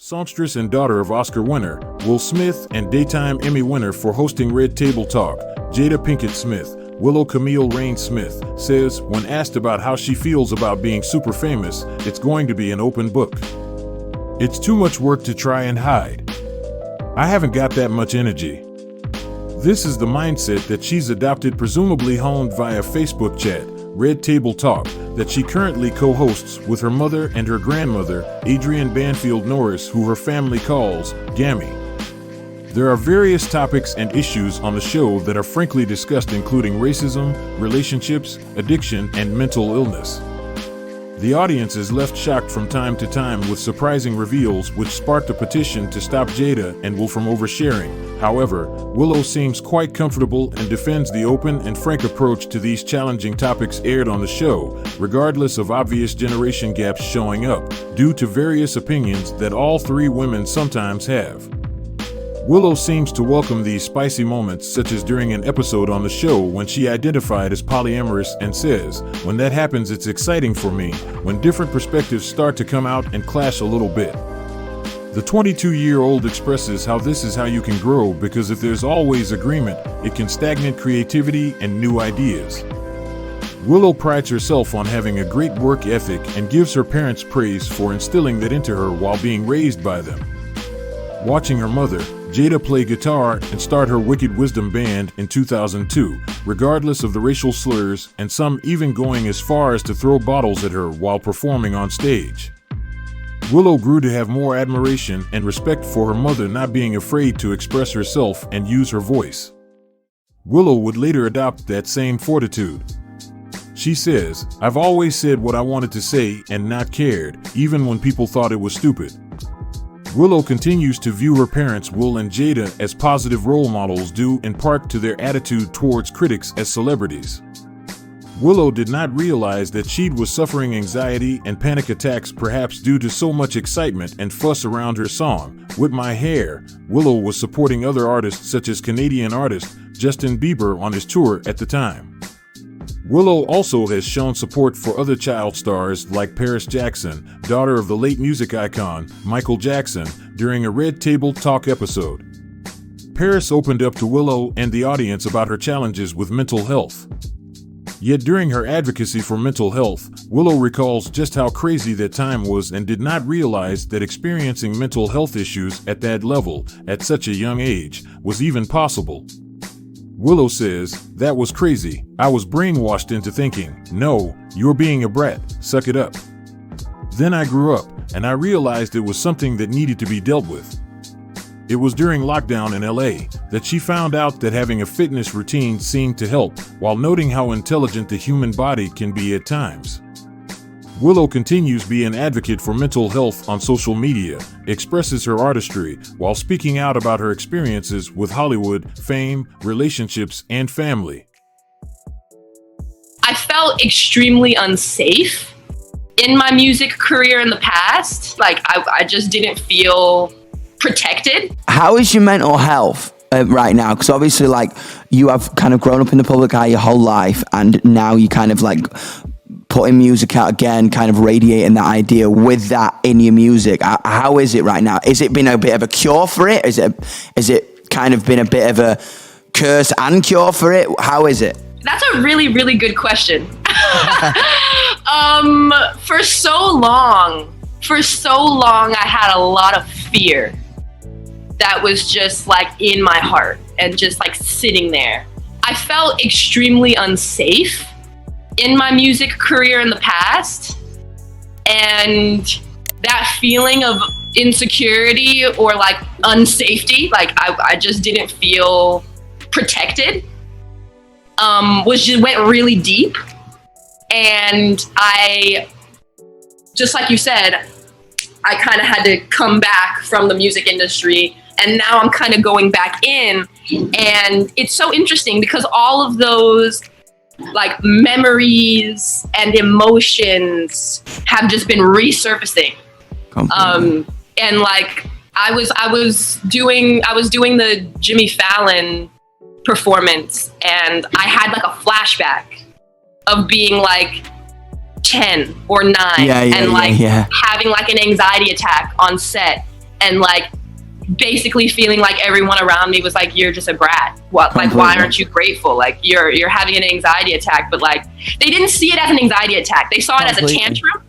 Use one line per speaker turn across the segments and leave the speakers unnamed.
Songstress and daughter of Oscar winner Will Smith and Daytime Emmy winner for hosting Red Table Talk, Jada Pinkett Smith, Willow Camille Rain Smith, says when asked about how she feels about being super famous, it's going to be an open book. It's too much work to try and hide. I haven't got that much energy. This is the mindset that she's adopted, presumably honed via Facebook chat, Red Table Talk, that she currently co-hosts with her mother and her grandmother, Adrienne Banfield Norris, who her family calls Gammy. There are various topics and issues on the show that are frankly discussed, including racism, relationships, addiction, and mental illness. The audience is left shocked from time to time with surprising reveals, which sparked a petition to stop Jada and Will from oversharing. However, Willow seems quite comfortable and defends the open and frank approach to these challenging topics aired on the show, regardless of obvious generation gaps showing up, due to various opinions that all three women sometimes have. Willow seems to welcome these spicy moments, such as during an episode on the show when she identified as polyamorous and says, "When that happens, it's exciting for me, when different perspectives start to come out and clash a little bit." The 22-year-old expresses how this is how you can grow, because if there's always agreement, it can stagnate creativity and new ideas. Willow prides herself on having a great work ethic and gives her parents praise for instilling that into her while being raised by them. Watching her mother, Jada, play guitar and start her Wicked Wisdom band in 2002, regardless of the racial slurs, and some even going as far as to throw bottles at her while performing on stage. Willow grew to have more admiration and respect for her mother not being afraid to express herself and use her voice. Willow would later adopt that same fortitude. She says, "I've always said what I wanted to say and not cared, even when people thought it was stupid." Willow continues to view her parents Will and Jada as positive role models due in part to their attitude towards critics as celebrities. Willow did not realize that she was suffering anxiety and panic attacks, perhaps due to so much excitement and fuss around her song, With My Hair. Willow was supporting other artists such as Canadian artist Justin Bieber on his tour at the time. Willow also has shown support for other child stars like Paris Jackson, daughter of the late music icon Michael Jackson, during a Red Table Talk episode. Paris opened up to Willow and the audience about her challenges with mental health. Yet during her advocacy for mental health, Willow recalls just how crazy that time was and did not realize that experiencing mental health issues at that level, at such a young age, was even possible. Willow says, "That was crazy. I was brainwashed into thinking, no, you're being a brat, suck it up. Then I grew up, and I realized it was something that needed to be dealt with." It was during lockdown in LA that she found out that having a fitness routine seemed to help, while noting how intelligent the human body can be at times. Willow continues to be an advocate for mental health on social media, expresses her artistry, while speaking out about her experiences with Hollywood, fame, relationships, and family.
I felt extremely unsafe in my music career in the past. Like, I just didn't feel protected.
How is your mental health right now? Because obviously, like, you have kind of grown up in the public eye your whole life, and now you kind of like putting music out again, kind of radiating that idea with that in your music. How is it right now? Is it been a bit of a cure for it? Is it kind of been a bit of a curse and cure for it? How is it?
That's a really, really good question. For so long, I had a lot of fear that was just like in my heart and just like sitting there. I felt extremely unsafe in my music career in the past, and that feeling of insecurity or like unsafety, like I just didn't feel protected, went really deep. And I, just like you said, I kind of had to come back from the music industry, and now I'm kind of going back in, and it's so interesting because all of those like memories and emotions have just been resurfacing. And like I was doing the Jimmy Fallon performance, and I had like a flashback of being like 10 or 9 having like an anxiety attack on set and like basically feeling like everyone around me was like, you're just a brat. What, like, why aren't you grateful? Like, you're having an anxiety attack. But like, they didn't see it as an anxiety attack. They saw it as a tantrum.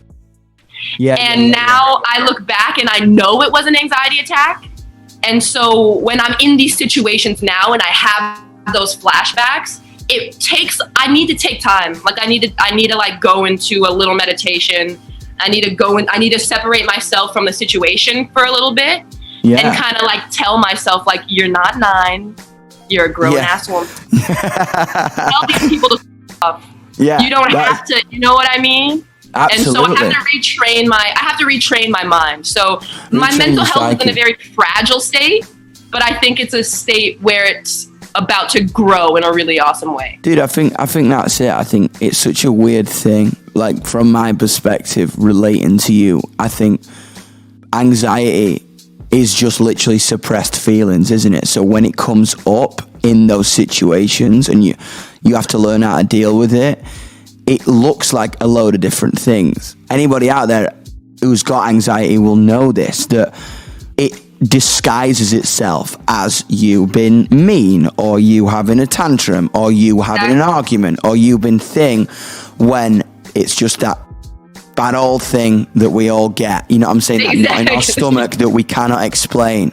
Now I look back and I know it was an anxiety attack. And so when I'm in these situations now and I have those flashbacks, I need to take time. Like, I need to like go into a little meditation. I need to separate myself from the situation for a little bit. And kind of like tell myself, like, you're not 9, you're a grown ass woman. Tell these people to f. You don't have to, you know what I mean?
Absolutely.
And so I have to retrain my mind. So my mental health is in a very fragile state, but I think it's a state where it's about to grow in a really awesome way.
Dude, I think that's it. I think it's such a weird thing. Like, from my perspective, relating to you, I think anxiety is just literally suppressed feelings, isn't it? So when it comes up in those situations and you have to learn how to deal with it, it looks like a load of different things. Anybody out there who's got anxiety will know this, that it disguises itself as you being mean, or you having a tantrum, or you having an argument, or you being thing, when it's just that bad old thing that we all get, you know what I'm saying? Exactly. That knot in our stomach that we cannot explain.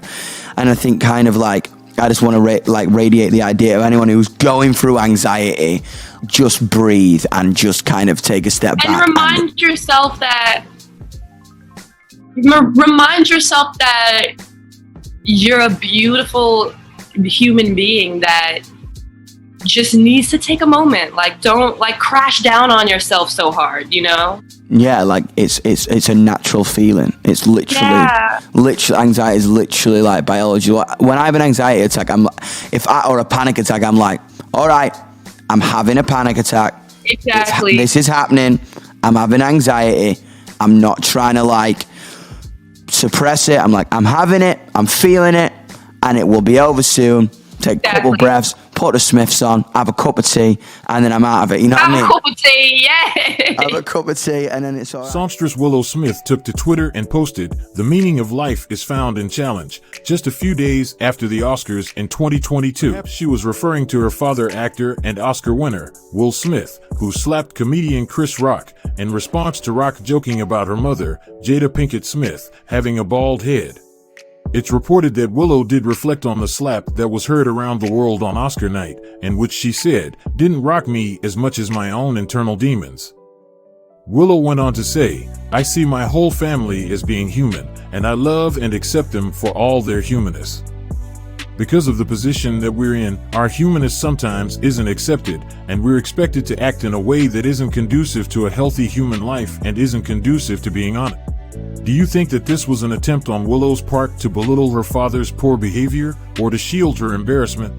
And I think kind of like, I just want to radiate the idea of anyone who's going through anxiety, just breathe and just kind of take a step back.
And remind yourself that you're a beautiful human being that just needs to take a moment. Like, don't like crash down on yourself so hard, you know?
Yeah, like it's a natural feeling. It's literally anxiety is literally like biology. When I have an anxiety attack, or a panic attack, I'm like, all right, I'm having a panic attack.
Exactly.
This is happening. I'm having anxiety. I'm not trying to like suppress it. I'm like, I'm having it. I'm feeling it, and it will be over soon. Take a couple breaths, put the Smiths on, have a cup of tea, and then I'm out of it. You know what I mean?
Have a cup of tea, yeah.
Have a cup of tea, and then it's all right.
Songstress Willow Smith took to Twitter and posted, "The meaning of life is found in challenge." Just a few days after the Oscars in 2022, she was referring to her father, actor and Oscar winner, Will Smith, who slapped comedian Chris Rock in response to Rock joking about her mother, Jada Pinkett Smith, having a bald head. It's reported that Willow did reflect on the slap that was heard around the world on Oscar night, in which she said, "Didn't rock me as much as my own internal demons." Willow went on to say, "I see my whole family as being human, and I love and accept them for all their humanness. Because of the position that we're in, our humanness sometimes isn't accepted, and we're expected to act in a way that isn't conducive to a healthy human life and isn't conducive to being honest." Do you think that this was an attempt on Willow's part to belittle her father's poor behavior or to shield her embarrassment?